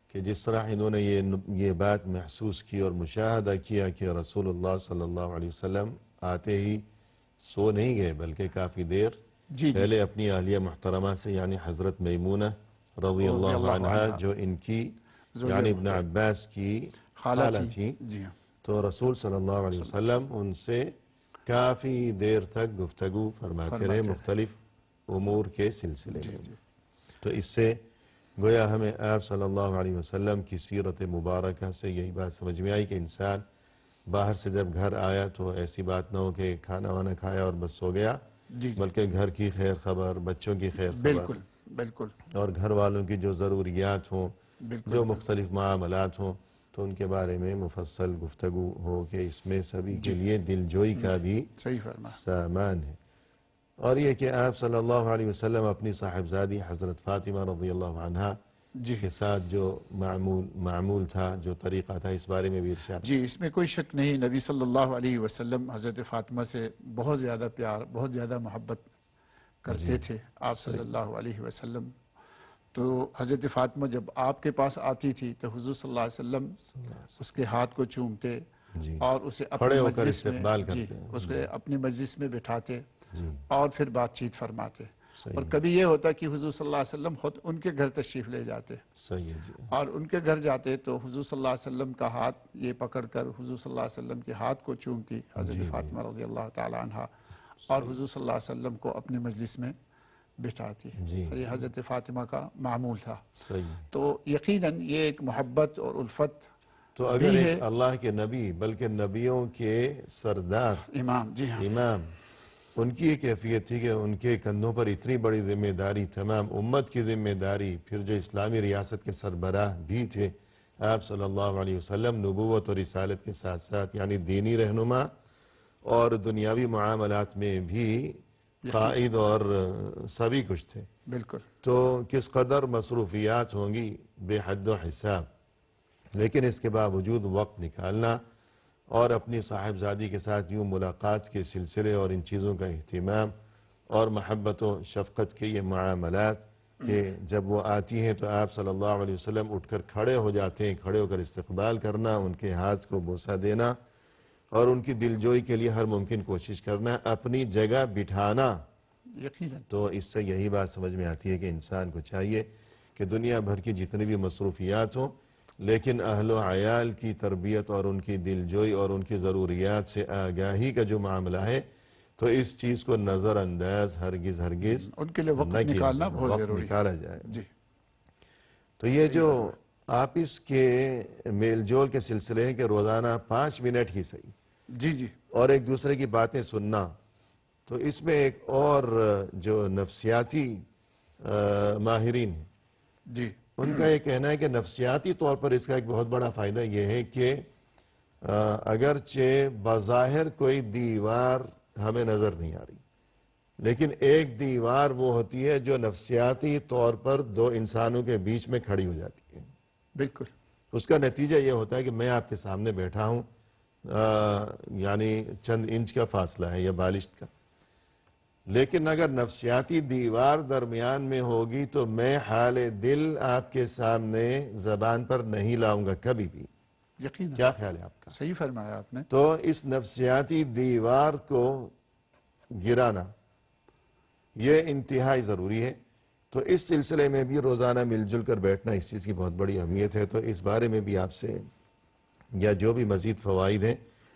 کہ جس طرح انہوں نے یہ بات محسوس کی اور مشاہدہ کیا کہ رسول اللہ صلی اللہ علیہ وسلم آتے ہی سو نہیں گئے بلکہ کافی دیر پہلے اپنی اہلیہ محترمہ سے، یعنی حضرت میمونہ رضی اللہ عنہا جو ان کی یعنی ابن عباس کی خالہ تھی، تو رسول صلی اللہ علیہ وسلم ان سے کافی دیر تک گفتگو فرماتے رہے مختلف امور کے سلسلے میں. تو اس سے گویا ہمیں آپ صلی اللہ علیہ وسلم کی سیرت مبارکہ سے یہی بات سمجھ میں آئی کہ انسان باہر سے جب گھر آیا تو ایسی بات نہ ہو کہ کھانا وانا کھایا اور بس سو گیا، بلکہ گھر کی خیر خبر، بچوں کی خیر خبر، بالکل اور گھر والوں کی جو ضروریات ہوں، جو مختلف معاملات ہوں، تو ان کے بارے میں مفصل گفتگو ہو کہ اس میں سبھی کے لیے دل جوئی کا بھی سامان ہے. اور یہ کہ آپ صلی اللہ علیہ وسلم اپنی صاحبزادی حضرت فاطمہ رضی اللہ عنہا کے ساتھ جو معمول تھا، جو طریقہ تھا، اس بارے میں بھی ارشاد. جی، اس میں کوئی شک نہیں، نبی صلی اللہ علیہ وسلم حضرت فاطمہ سے بہت زیادہ پیار، بہت زیادہ محبت کرتے تھے آپ صلی اللہ علیہ وسلم. تو حضرت فاطمہ جب آپ کے پاس آتی تھی تو حضور صلی اللہ علیہ وسلم اس کے ہاتھ کو چومتے اور اسے اپنی مجلس میں اسے اپنی مجلس میں بٹھاتے اور پھر بات چیت فرماتے. اور کبھی یہ ہوتا کہ حضور صلی اللہ علیہ وسلم خود ان کے گھر تشریف لے جاتے اور ان کے گھر جاتے تو حضور صلی اللہ علیہ وسلم کا ہاتھ یہ پکڑ کر حضور صلی اللہ علیہ وسلم کے ہاتھ کو چومتی حضرت فاطمہ رضی اللہ تعالی عنہا، اور حضور صلی اللہ علیہ وسلم کو اپنی مجلس میں بٹھاتی. یہ حضرت فاطمہ کا معمول تھا. تو یقیناً یہ ایک محبت اور الفت تو اگر ایک اللہ کے نبی بلکہ نبیوں کے سردار، امام، امام، ان کی یہ کیفیت تھی کہ ان کے کندھوں پر اتنی بڑی ذمہ داری، تمام امت کی ذمہ داری، پھر جو اسلامی ریاست کے سربراہ بھی تھے آپ صلی اللہ علیہ وسلم، نبوت اور رسالت کے ساتھ ساتھ یعنی دینی رہنما اور دنیاوی معاملات میں بھی قائد اور سبھی کچھ تھے. بالکل. تو کس قدر مصروفیات ہوں گی بے حد و حساب، لیکن اس کے باوجود وقت نکالنا اور اپنی صاحبزادی کے ساتھ یوں ملاقات کے سلسلے اور ان چیزوں کا اہتمام اور محبت و شفقت کے یہ معاملات کہ جب وہ آتی ہیں تو آپ صلی اللہ علیہ وسلم اٹھ کر کھڑے ہو جاتے ہیں، کھڑے ہو کر استقبال کرنا، ان کے ہاتھ کو بوسہ دینا اور ان کی دلجوئی کے لیے ہر ممکن کوشش کرنا، اپنی جگہ بٹھانا. یقیناً. تو اس سے یہی بات سمجھ میں آتی ہے کہ انسان کو چاہیے کہ دنیا بھر کی جتنی بھی مصروفیات ہوں لیکن اہل و عیال کی تربیت اور ان کی دلجوئی اور ان کی ضروریات سے آگاہی کا جو معاملہ ہے تو اس چیز کو نظر انداز ہرگز ان کے لیے وقت نہ کیا نکالنا جائے، بہت وقت ضروری ہے. نکالا جائے. جی. تو یہ جو آپس کے میل جول کے سلسلے ہیں کہ روزانہ 5 منٹ ہی صحیح جی جی. اور ایک دوسرے کی باتیں سننا، تو اس میں ایک اور جو نفسیاتی ماہرین ہیں جی. ان کا یہ کہنا ہے کہ نفسیاتی طور پر اس کا ایک بہت بڑا فائدہ یہ ہے کہ اگرچہ بظاہر کوئی دیوار ہمیں نظر نہیں آ رہی لیکن ایک دیوار وہ ہوتی ہے جو نفسیاتی طور پر دو انسانوں کے بیچ میں کھڑی ہو جاتی ہے. بالکل. اس کا نتیجہ یہ ہوتا ہے کہ میں آپ کے سامنے بیٹھا ہوں یعنی چند انچ کا فاصلہ ہے یا بالشت کا، لیکن اگر نفسیاتی دیوار درمیان میں ہوگی تو میں حال دل آپ کے سامنے زبان پر نہیں لاؤں گا کبھی بھی. یقیناً. کیا خیال ہے آپ کا؟ صحیح فرمایا آپ نے. تو اس نفسیاتی دیوار کو گرانا یہ انتہائی ضروری ہے. تو اس سلسلے میں بھی روزانہ مل جل کر بیٹھنا اس چیز کی بہت بڑی اہمیت ہے. تو اس بارے میں بھی آپ سے یا جو بھی مزید فوائد ہیں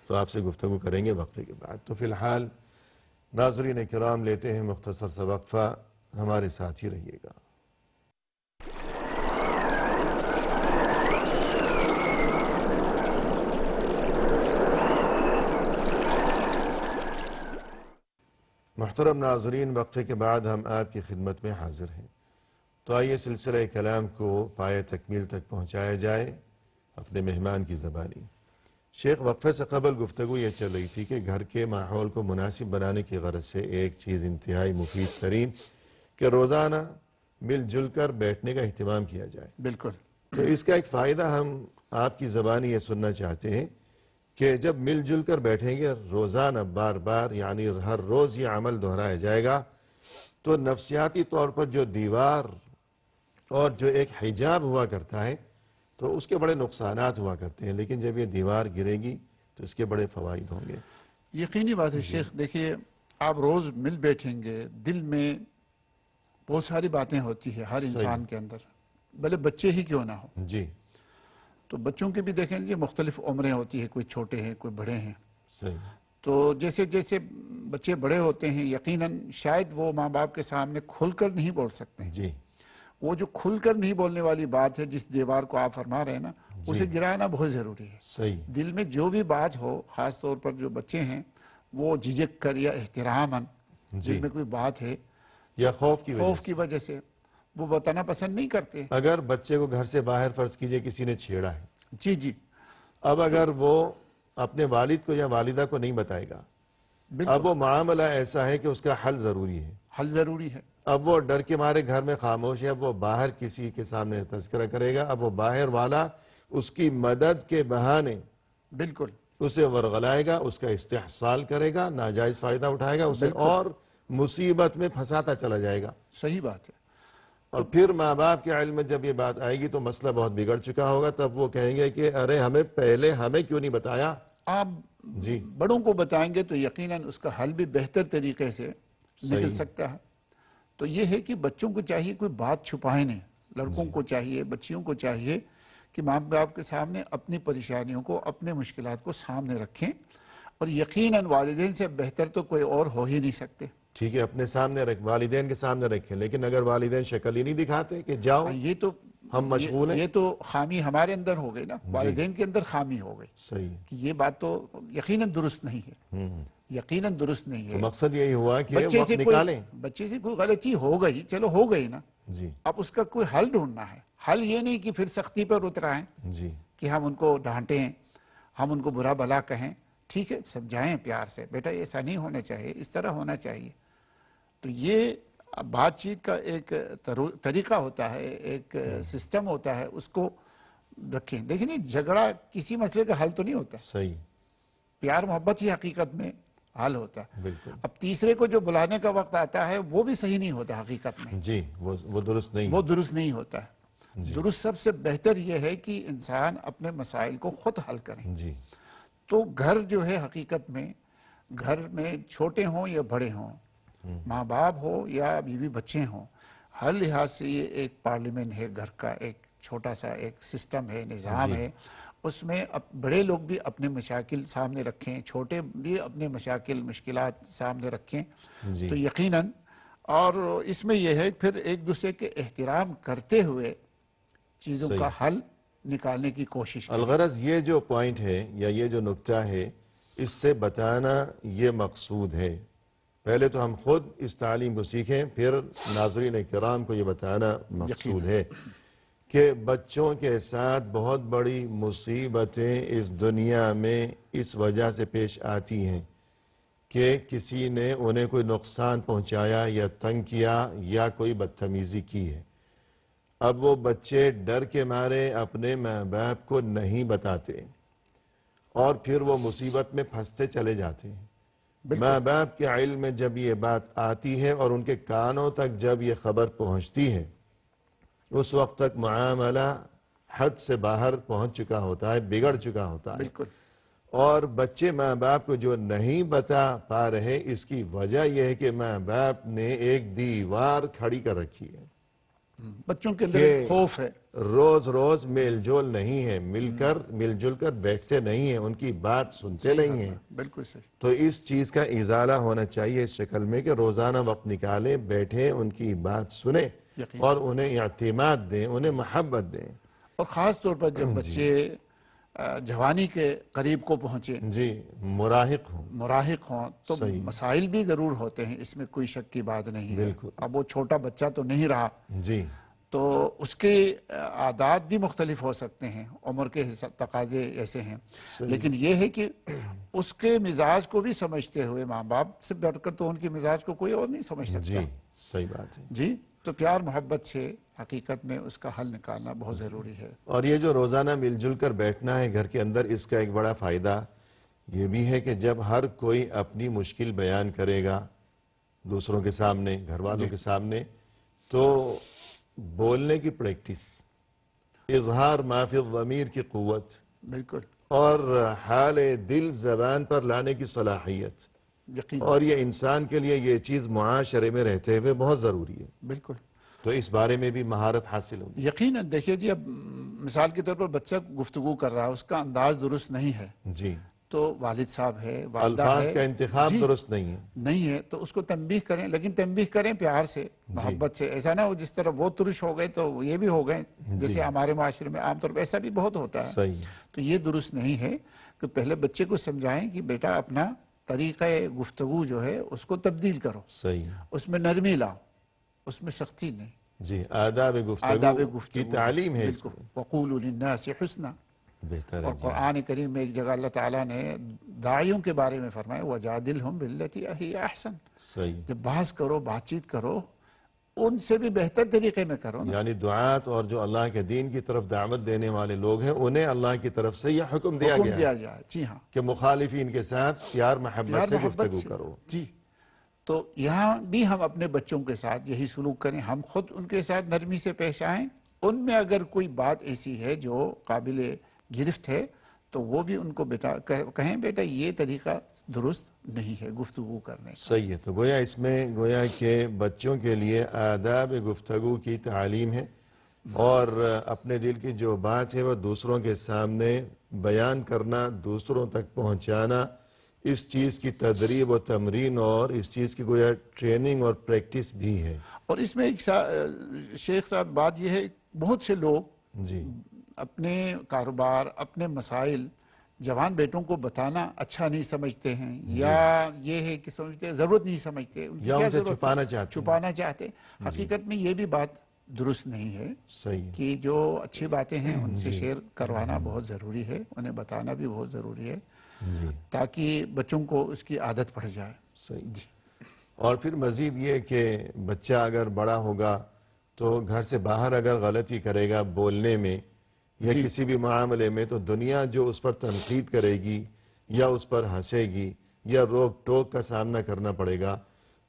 تو آپ سے گفتگو کریں گے وقفے کے بعد. تو فی الحال ناظرین کرام لیتے ہیں مختصر سا وقفہ، ہمارے ساتھ ہی رہیے گا. محترم ناظرین، وقفے کے بعد ہم آپ کی خدمت میں حاضر ہیں. تو آئیے سلسلہ کلام کو پائے تکمیل تک پہنچایا جائے اپنے مہمان کی زبانی. شیخ، وقفے سے قبل گفتگو یہ چل رہی تھی کہ گھر کے ماحول کو مناسب بنانے کی غرض سے ایک چیز انتہائی مفید ترین کہ روزانہ مل جل کر بیٹھنے کا اہتمام کیا جائے. بالکل. تو اس کا ایک فائدہ ہم آپ کی زبانی یہ سننا چاہتے ہیں کہ جب مل جل کر بیٹھیں گے روزانہ بار بار یعنی ہر روز یہ عمل دہرایا جائے گا تو نفسیاتی طور پر جو دیوار اور جو ایک حجاب ہوا کرتا ہے تو اس کے بڑے نقصانات ہوا کرتے ہیں، لیکن جب یہ دیوار گرے گی تو اس کے بڑے فوائد ہوں گے. یقینی بات ہے شیخ. دیکھیے، آپ روز مل بیٹھیں گے، دل میں بہت ساری باتیں ہوتی ہیں ہر انسان کے اندر، بھلے بچے ہی کیوں نہ ہو. جی. تو بچوں کے بھی دیکھیں لیجیے مختلف عمریں ہوتی ہیں، کوئی چھوٹے ہیں کوئی بڑے ہیں. صحیح. تو جیسے جیسے بچے بڑے ہوتے ہیں یقیناً شاید وہ ماں باپ کے سامنے کھل کر نہیں بول سکتے. جی. وہ جو کھل کر نہیں بولنے والی بات ہے، جس دیوار کو آپ فرما رہے ہیں نا، اسے گرانا بہت ضروری ہے. صحیح. دل میں جو بھی بات ہو، خاص طور پر جو بچے ہیں، وہ جھجک کر یا احتراماً دل میں کوئی بات ہے یا خوف کی وجہ سے وہ بتانا پسند نہیں کرتے. اگر بچے کو گھر سے باہر فرض کیجئے کسی نے چھیڑا ہے، جی جی، اب اگر وہ اپنے والد کو یا والدہ کو نہیں بتائے گا، اب وہ معاملہ ایسا ہے کہ اس کا حل ضروری ہے. حل ضروری ہے. اب وہ ڈر کے مارے گھر میں خاموش ہے، اب وہ باہر کسی کے سامنے تذکرہ کرے گا، اب وہ باہر والا اس کی مدد کے بہانے بالکل اسے ورغلائے گا، اس کا استحصال کرے گا، ناجائز فائدہ اٹھائے گا، اسے اور مصیبت میں پھنساتا چلا جائے گا. صحیح بات ہے. اور پھر ماں باپ کے علم میں جب یہ بات آئے گی تو مسئلہ بہت بگڑ چکا ہوگا. تب وہ کہیں گے کہ ارے ہمیں کیوں نہیں بتایا. آپ بڑوں کو بتائیں گے تو یقیناً اس کا حل بھی بہتر طریقے سے نکل سکتا ہے. تو یہ ہے کہ بچوں کو چاہیے کوئی بات چھپائے نہیں. لڑکوں کو چاہیے، بچیوں کو چاہیے کہ ماں باپ کے سامنے اپنی پریشانیوں کو، اپنے مشکلات کو سامنے رکھیں. اور یقیناً والدین سے بہتر تو کوئی اور ہو ہی نہیں سکتے. ٹھیک ہے، اپنے سامنے والدین کے سامنے رکھیں، لیکن اگر والدین شکل ہی نہیں دکھاتے کہ جاؤ ہم مشغول ہیں، یہ تو خامی ہمارے اندر ہو گئی نا، والدین کے اندر خامی ہو گئی. صحیح. کہ یہ بات تو یقیناً درست نہیں ہے. یقیناً درست نہیں تو ہے. مقصد یہی ہوا کہ بچے وقت سے نکالیں. بچے سے کوئی غلطی ہو گئی، چلو ہو گئی نا، جی اب اس کا کوئی حل ڈھونڈنا ہے. حل یہ نہیں کہ پھر سختی پر اترائیں جی کہ ہم ان کو ڈانٹیں، ہم ان کو برا بھلا کہیں. ٹھیک ہے، سمجھائیں پیار سے، بیٹا ایسا نہیں ہونا چاہیے، اس طرح ہونا چاہیے. تو یہ بات چیت کا ایک طریقہ ہوتا ہے، ایک سسٹم ہوتا ہے، اس کو رکھیں. دیکھیں نا، جھگڑا کسی مسئلے کا حل تو نہیں ہوتا، صحیح. پیار محبت ہی حقیقت میں حل ہوتا ہے. بالکل. اب تیسرے کو جو بلانے کا وقت آتا ہے وہ بھی صحیح نہیں ہوتا حقیقت میں، جی وہ درست نہیں وہ ہے. درست نہیں ہوتا ہے. درست سب سے بہتر یہ ہے کہ انسان اپنے مسائل کو خود حل کریں. جی تو گھر جو ہے حقیقت میں، گھر میں چھوٹے ہوں یا بڑے ہوں، ماں باپ ہو یا بیوی بچے ہوں، ہر لحاظ سے یہ ایک پارلیمنٹ ہے گھر کا، ایک چھوٹا سا ایک سسٹم ہے، نظام جی. ہے. اس میں بڑے لوگ بھی اپنے مشاکل سامنے رکھیں، چھوٹے بھی اپنے مشاکل مشکلات سامنے رکھیں. جی تو یقیناً، اور اس میں یہ ہے پھر ایک دوسرے کے احترام کرتے ہوئے چیزوں صحیح. کا حل نکالنے کی کوشش کریں. الغرض یہ جو پوائنٹ ہے یا یہ جو نکتہ ہے، اس سے بتانا یہ مقصود ہے. پہلے تو ہم خود اس تعلیم کو سیکھیں، پھر ناظرین کرام کو یہ بتانا مقصود ہے کہ بچوں کے ساتھ بہت بڑی مصیبتیں اس دنیا میں اس وجہ سے پیش آتی ہیں کہ کسی نے انہیں کوئی نقصان پہنچایا یا تنگ کیا یا کوئی بدتمیزی کی ہے. اب وہ بچے ڈر کے مارے اپنے ماں باپ کو نہیں بتاتے اور پھر وہ مصیبت میں پھنستے چلے جاتے ہیں. ماں باپ کے علم میں جب یہ بات آتی ہے اور ان کے کانوں تک جب یہ خبر پہنچتی ہے، اس وقت تک معاملہ حد سے باہر پہنچ چکا ہوتا ہے، بگڑ چکا ہوتا ہے. بالکل. اور بچے ماں باپ کو جو نہیں بتا پا رہے، اس کی وجہ یہ ہے کہ ماں باپ نے ایک دیوار کھڑی کر رکھی ہے بچوں کے اندر کہ ایک خوف ہے. روز روز میل جول نہیں ہے، مل جل کر بیٹھتے نہیں ہیں، ان کی بات سنتے نہیں ہیں. بالکل صحیح. تو اس چیز کا ازالہ ہونا چاہیے اس شکل میں کہ روزانہ وقت نکالیں، بیٹھیں، ان کی بات سنیں یقین. اور انہیں اعتماد دیں، انہیں محبت دیں. اور خاص طور پر جب بچے جوانی کے قریب کو پہنچے، جی مراہق ہوں. مراہق ہوں، تو صحیح. مسائل بھی ضرور ہوتے ہیں، اس میں کوئی شک کی بات نہیں ہے. بالکل. اب وہ چھوٹا بچہ تو نہیں رہا، جی تو اس کے عادات بھی مختلف ہو سکتے ہیں، عمر کے تقاضے ایسے ہیں. لیکن یہ ہے کہ اس کے مزاج کو بھی سمجھتے ہوئے، ماں باپ سے بڑھ کر تو ان کے مزاج کو کوئی اور نہیں سمجھ سکتا. جی صحیح بات ہے. جی. تو پیار محبت سے حقیقت میں اس کا حل نکالنا بہت ضروری ہے. اور یہ جو روزانہ مل جل کر بیٹھنا ہے گھر کے اندر، اس کا ایک بڑا فائدہ یہ بھی ہے کہ جب ہر کوئی اپنی مشکل بیان کرے گا دوسروں کے سامنے، گھر والوں کے سامنے، تو بولنے کی پریکٹس، اظہار ما فی الضمیر کی قوت، بالکل. اور حال دل زبان پر لانے کی صلاحیت، یقین. اور یہ انسان کے لیے یہ چیز معاشرے میں رہتے ہوئے بہت ضروری ہے. بالکل. تو اس بارے میں بھی مہارت حاصل ہوگی. یقیناً. دیکھیے جی، اب مثال کے طور پر بچہ گفتگو کر رہا ہے، اس کا انداز درست نہیں ہے، جی تو والد صاحب ہے، والدہ الفاظ ہے، کا انتخاب جی درست نہیں ہے. نہیں ہے، تو اس کو تنبیہ کریں، لیکن تنبیہ کریں پیار سے، محبت سے. ایسا نہ ہو جس طرح وہ ترش ہو گئے تو یہ بھی ہو گئے، جیسے ہمارے معاشرے میں عام طور پہ ایسا بھی بہت ہوتا ہے. صحیح. تو یہ درست نہیں ہے کہ پہلے بچے کو سمجھائیں کہ بیٹا اپنا طریقہ گفتگو جو ہے اس کو تبدیل کرو، صحیح. اس میں نرمی لاؤ، اس میں سختی نہیں. جی آداب آداب گفتگو کی گفتگو تعلیم ہے اس بالکل. میں. وقولوا للناس حسنا. بہتر ہے. اور جی قرآن کریم میں ایک جگہ اللہ تعالیٰ نے داعیوں کے بارے میں فرمایا وَجَادِلْهُمْ بِالَّتِي هِيَ أَحْسَنُ. صحیح. جب بحث کرو، بات چیت کرو، ان سے بھی بہتر طریقے میں کرو نا. یعنی دعات اور جو اللہ کے دین کی طرف دعوت دینے والے لوگ ہیں، انہیں اللہ کی طرف سے یہ حکم دیا حکم گیا دیا ہے جائے. جی ہاں. کہ مخالفین کے ساتھ پیار محبت سے محبت گفتگو سے. کرو. جی. تو یہاں بھی ہم اپنے بچوں کے ساتھ یہی سلوک کریں، ہم خود ان کے ساتھ نرمی سے پیش آئیں. ان میں اگر کوئی بات ایسی ہے جو قابل گرفت ہے تو وہ بھی ان کو بیٹا کہیں بیٹا یہ طریقہ درست نہیں ہے گفتگو کرنے کا. صحیح ہے. تو گویا اس میں گویا کہ بچوں کے لیے آداب گفتگو کی تعلیم ہے، اور اپنے دل کی جو بات ہے وہ دوسروں کے سامنے بیان کرنا، دوسروں تک پہنچانا، اس چیز کی تدریب و تمرین اور اس چیز کی گویا ٹریننگ اور پریکٹس بھی ہے. اور اس میں ایک شیخ صاحب بات یہ ہے، بہت سے لوگ جی اپنے کاروبار، اپنے مسائل جوان بیٹوں کو بتانا اچھا نہیں سمجھتے ہیں، یا یہ ہے کہ سمجھتے ہیں ضرورت نہیں سمجھتے، ان کی یا کیا ان سے ضرورت ہے؟ چھپانا چاہتے ہیں۔ چھپانا چاہتے ہیں۔ حقیقت میں یہ بھی بات درست نہیں ہے صحیح ہے۔ کہ جو اچھی باتیں ہیں ان سے شیئر کروانا بہت ضروری ہے، انہیں بتانا بھی بہت ضروری ہے جی تاکہ بچوں کو اس کی عادت پڑ جائے۔ صحیح۔ اور پھر مزید یہ کہ بچہ اگر بڑا ہوگا تو گھر سے باہر اگر غلطی کرے گا بولنے میں یا کسی بھی معاملے میں، تو دنیا جو اس پر تنقید کرے گی یا اس پر ہنسے گی یا روک ٹوک کا سامنا کرنا پڑے گا،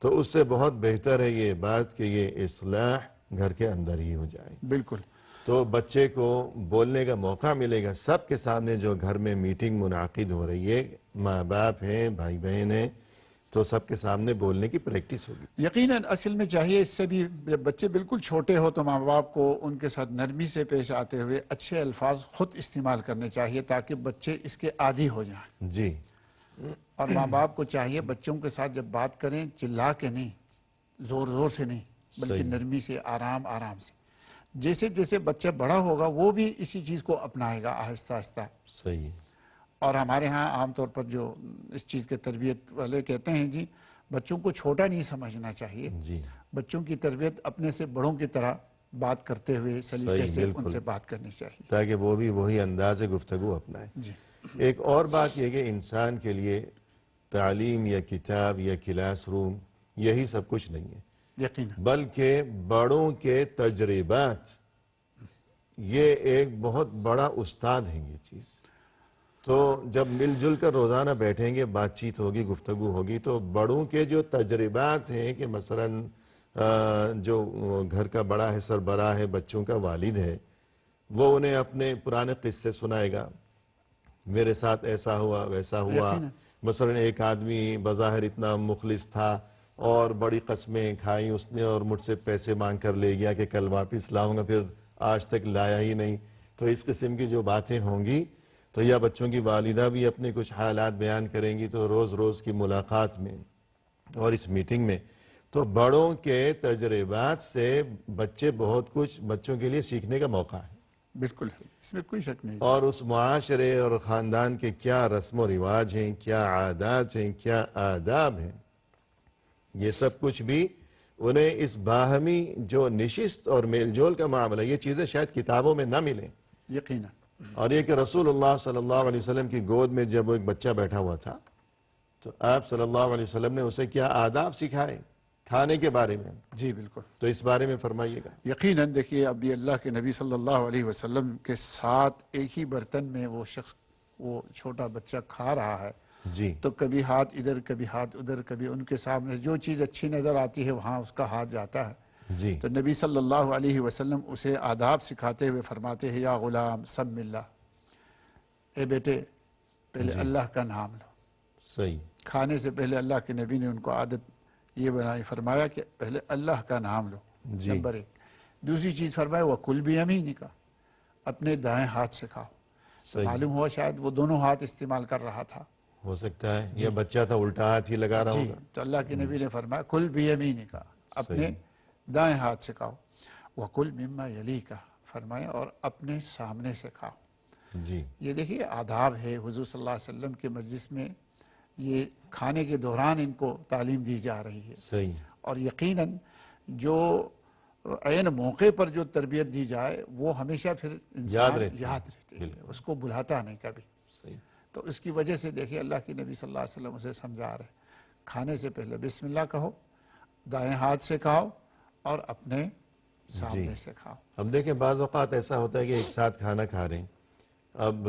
تو اس سے بہت بہتر ہے یہ بات کہ یہ اصلاح گھر کے اندر ہی ہو جائے۔ بالکل تو بچے کو بولنے کا موقع ملے گا سب کے سامنے، جو گھر میں میٹنگ منعقد ہو رہی ہے، ماں باپ ہیں، بھائی بہن ہیں، تو سب کے سامنے بولنے کی پریکٹس ہوگی۔ یقیناً اصل میں چاہیے اس سے بھی جب بچے بالکل چھوٹے ہو تو ماں باپ کو ان کے ساتھ نرمی سے پیش آتے ہوئے اچھے الفاظ خود استعمال کرنے چاہیے تاکہ بچے اس کے عادی ہو جائیں، جی اور ماں باپ کو چاہیے بچوں کے ساتھ جب بات کریں چلا کے نہیں، زور زور سے نہیں، بلکہ صحیح۔ نرمی سے، آرام آرام سے۔ جیسے جیسے بچہ بڑا ہوگا وہ بھی اسی چیز کو اپنائے گا آہستہ آہستہ۔ صحیح۔ اور ہمارے ہاں عام طور پر جو اس چیز کے تربیت والے کہتے ہیں جی بچوں کو چھوٹا نہیں سمجھنا چاہیے، جی بچوں کی تربیت اپنے سے بڑوں کی طرح بات کرتے ہوئے سلیقے صحیح، سے ان بالکل، سے بات کرنی چاہیے۔ تاکہ وہ بھی وہی انداز گفتگو اپنائے۔ جی ایک اور بات یہ کہ انسان کے لیے تعلیم یا کتاب یا کلاس روم یہی سب کچھ نہیں ہے، یقیناً بلکہ بڑوں کے تجربات یہ ایک بہت بڑا استاد ہیں یہ چیز۔ تو جب مل جل کر روزانہ بیٹھیں گے، بات چیت ہوگی، گفتگو ہوگی، تو بڑوں کے جو تجربات ہیں کہ مثلاً جو گھر کا بڑا ہے، سربراہ ہے، بچوں کا والد ہے، وہ انہیں اپنے پرانے قصے سنائے گا، میرے ساتھ ایسا ہوا ویسا ہوا۔ یقیناً مثلاً ایک آدمی بظاہر اتنا مخلص تھا اور بڑی قسمیں کھائیں اس نے اور مجھ سے پیسے مانگ کر لے گیا کہ کل واپس لاؤں گا، پھر آج تک لایا ہی نہیں۔ تو اس قسم کی جو باتیں ہوں گی، تو یا بچوں کی والدہ بھی اپنے کچھ حالات بیان کریں گی، تو روز روز کی ملاقات میں اور اس میٹنگ میں تو بڑوں کے تجربات سے بچے بہت کچھ بچوں کے لیے سیکھنے کا موقع ہے۔ بالکل ہے، اس میں کوئی شک نہیں۔ اور اس معاشرے اور خاندان کے کیا رسم و رواج ہیں، کیا عادات ہیں، کیا آداب ہیں، یہ سب کچھ بھی انہیں اس باہمی جو نشست اور میل جول کا معاملہ، یہ چیزیں شاید کتابوں میں نہ ملیں۔ یقیناً اور یہ کہ رسول اللہ صلی اللہ علیہ وسلم کی گود میں جب وہ ایک بچہ بیٹھا ہوا تھا تو آپ صلی اللہ علیہ وسلم نے اسے کیا آداب سکھائے کھانے کے بارے میں، جی بالکل۔ تو اس بارے میں فرمائیے گا۔ یقیناً دیکھیے اب یہ اللہ کے نبی صلی اللہ علیہ وسلم کے ساتھ ایک ہی برتن میں وہ شخص، وہ چھوٹا بچہ کھا رہا ہے، جی تو کبھی ہاتھ ادھر کبھی ہاتھ ادھر، کبھی ان کے سامنے جو چیز اچھی نظر آتی ہے وہاں اس کا ہاتھ جاتا ہے۔ جی تو نبی صلی اللہ علیہ وسلم اسے آداب سکھاتے ہوئے فرماتے ہیں یا غلام سم اللہ، اے بیٹے پہلے اللہ کا نام لو۔ صحیح۔ کھانے سے پہلے اللہ کے نبی نے ان کو عادت یہ بنائی، فرمایا کہ پہلے اللہ کا نام لو، جی نمبر ایک۔ دوسری چیز فرمایا وَكُلْ بِيَمِينِكَ، اپنے دائیں ہاتھ سے کھاؤ۔ تو صحیح، معلوم ہوا شاید وہ دونوں ہاتھ استعمال کر رہا تھا۔ ہو سکتا ہے یہ بچہ تھا الٹا ہاتھ ہی لگا رہا جی ہوگا۔ تو اللہ کے نبی نے فرمایا کل بِيَمِينِكَ، اپنے دائیں ہاتھ سے کھاؤ۔ وَكُلْ مِمَّا يَلِيكَ، فرمایا اور اپنے سامنے سے کھاؤ۔ جی یہ دیکھیے آداب ہے، حضور صلی اللہ علیہ وسلم کے مجلس میں یہ کھانے کے دوران ان کو تعلیم دی جا رہی ہے۔ صحیح، اور یقیناً جو عین موقع پر جو تربیت دی جائے وہ ہمیشہ پھر انسان یاد رہتی ہے، اس کو بھلاتا نہیں کبھی۔ صحیح، تو اس کی وجہ سے دیکھیے اللہ کے نبی صلی اللہ علیہ وسلم اسے سمجھا رہے، کھانے سے پہلے بسم اللہ کہو، دائیں ہاتھ سے کھاؤ اور اپنے سامنے سے کھاؤ۔ اب دیکھیں بعض اوقات ایسا ہوتا ہے کہ ایک ساتھ کھانا کھا رہے ہیں، اب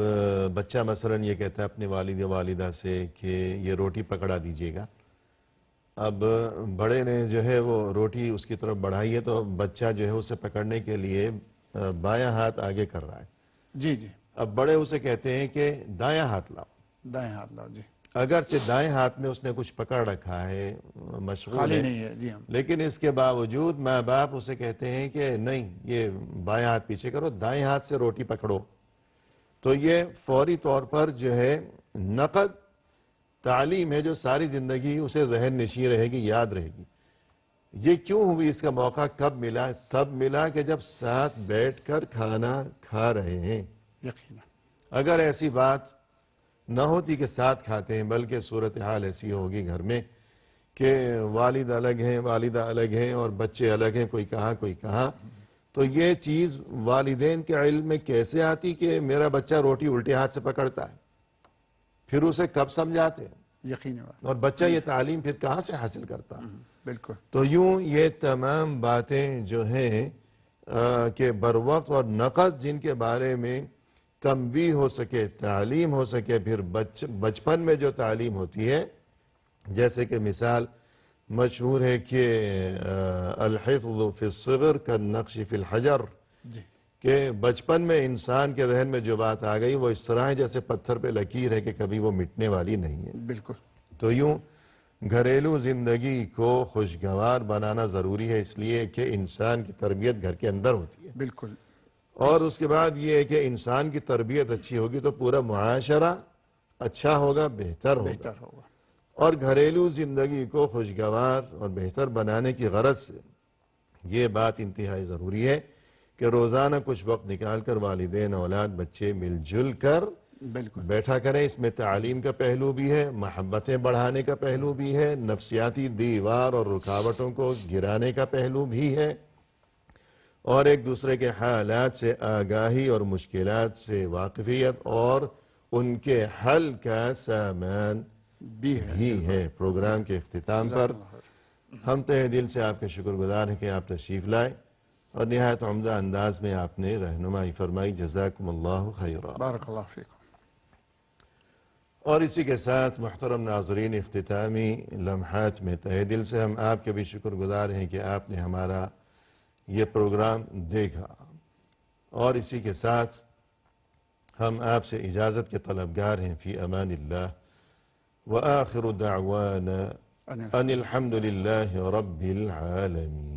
بچہ مثلاً یہ کہتا ہے اپنے والد یا والدہ سے کہ یہ روٹی پکڑا دیجیے گا۔ اب بڑے نے جو ہے وہ روٹی اس کی طرف بڑھائی ہے تو بچہ جو ہے اسے پکڑنے کے لیے بایاں ہاتھ آگے کر رہا ہے۔ جی جی، اب بڑے اسے کہتے ہیں کہ دایاں ہاتھ لاؤ، دائیں ہاتھ لاؤ جی، اگرچہ دائیں ہاتھ میں اس نے کچھ پکڑ رکھا ہے، مشغول خالی ہے، نہیں ہے جی ہم۔ لیکن اس کے باوجود ماں باپ اسے کہتے ہیں کہ نہیں یہ بایاں ہاتھ پیچھے کرو، دائیں ہاتھ سے روٹی پکڑو۔ تو یہ فوری طور پر جو ہے نقد تعلیم ہے جو ساری زندگی اسے ذہن نشین رہے گی، یاد رہے گی۔ یہ کیوں ہوئی، اس کا موقع کب ملا؟ تب ملا کہ جب ساتھ بیٹھ کر کھانا کھا رہے ہیں۔ یقیناً اگر ایسی بات نہ ہوتی کہ ساتھ کھاتے ہیں، بلکہ صورتحال ایسی ہوگی گھر میں کہ والد الگ ہیں، والدہ الگ ہیں اور بچے الگ ہیں، کوئی کہاں کوئی کہاں. تو یہ چیز والدین کے علم میں کیسے آتی کہ میرا بچہ روٹی الٹے ہاتھ سے پکڑتا ہے؟ پھر اسے کب سمجھاتے ہیں؟ یقینی بات. اور بچہ یہ تعلیم پھر کہاں سے حاصل کرتا ہے؟ بالکل. تو یوں یہ تمام باتیں جو ہیں کہ بروقت اور نقد جن کے بارے میں تنبیہ ہو سکے، تعلیم ہو سکے، پھر بچپن میں جو تعلیم ہوتی ہے، جیسے کہ مثال مشہور ہے کہ الحفظ فی الصغر کالنقش فی الحجر، جی. کہ بچپن میں انسان کے ذہن میں جو بات آ گئی وہ اس طرح ہے جیسے پتھر پہ لکیر ہے کہ کبھی وہ مٹنے والی نہیں ہے. بالکل. تو یوں گھریلو زندگی کو خوشگوار بنانا ضروری ہے، اس لیے کہ انسان کی تربیت گھر کے اندر ہوتی ہے. بالکل. اور اس کے بعد یہ ہے کہ انسان کی تربیت اچھی ہوگی تو پورا معاشرہ اچھا ہوگا، بہتر ہوگا. بہتر ہوگا. اور گھریلو زندگی کو خوشگوار اور بہتر بنانے کی غرض سے یہ بات انتہائی ضروری ہے کہ روزانہ کچھ وقت نکال کر والدین، اولاد، بچے مل جل کر بالکل. بیٹھا کریں. اس میں تعلیم کا پہلو بھی ہے، محبتیں بڑھانے کا پہلو بھی ہے، نفسیاتی دیوار اور رکاوٹوں کو گرانے کا پہلو بھی ہے، اور ایک دوسرے کے حالات سے آگاہی اور مشکلات سے واقفیت اور ان کے حل کا سامان بھی ہے. پروگرام کے اختتام پر ہم تہ دل سے آپ کے شکر گزار ہیں کہ آپ تشریف لائے اور نہایت عمدہ انداز میں آپ نے رہنمائی فرمائی. جزاکم اللہ خیرا. بارک اللہ فیکم. اور اسی کے ساتھ محترم ناظرین، اختتامی لمحات میں تہ دل سے ہم آپ کے بھی شکر گزار ہیں کہ آپ نے ہمارا یہ پروگرام دیکھا، اور اسی کے ساتھ ہم آپ سے اجازت کے طلبگار ہیں. فی امان اللہ، وآخر دعوانا ان الحمد للہ رب العالمین.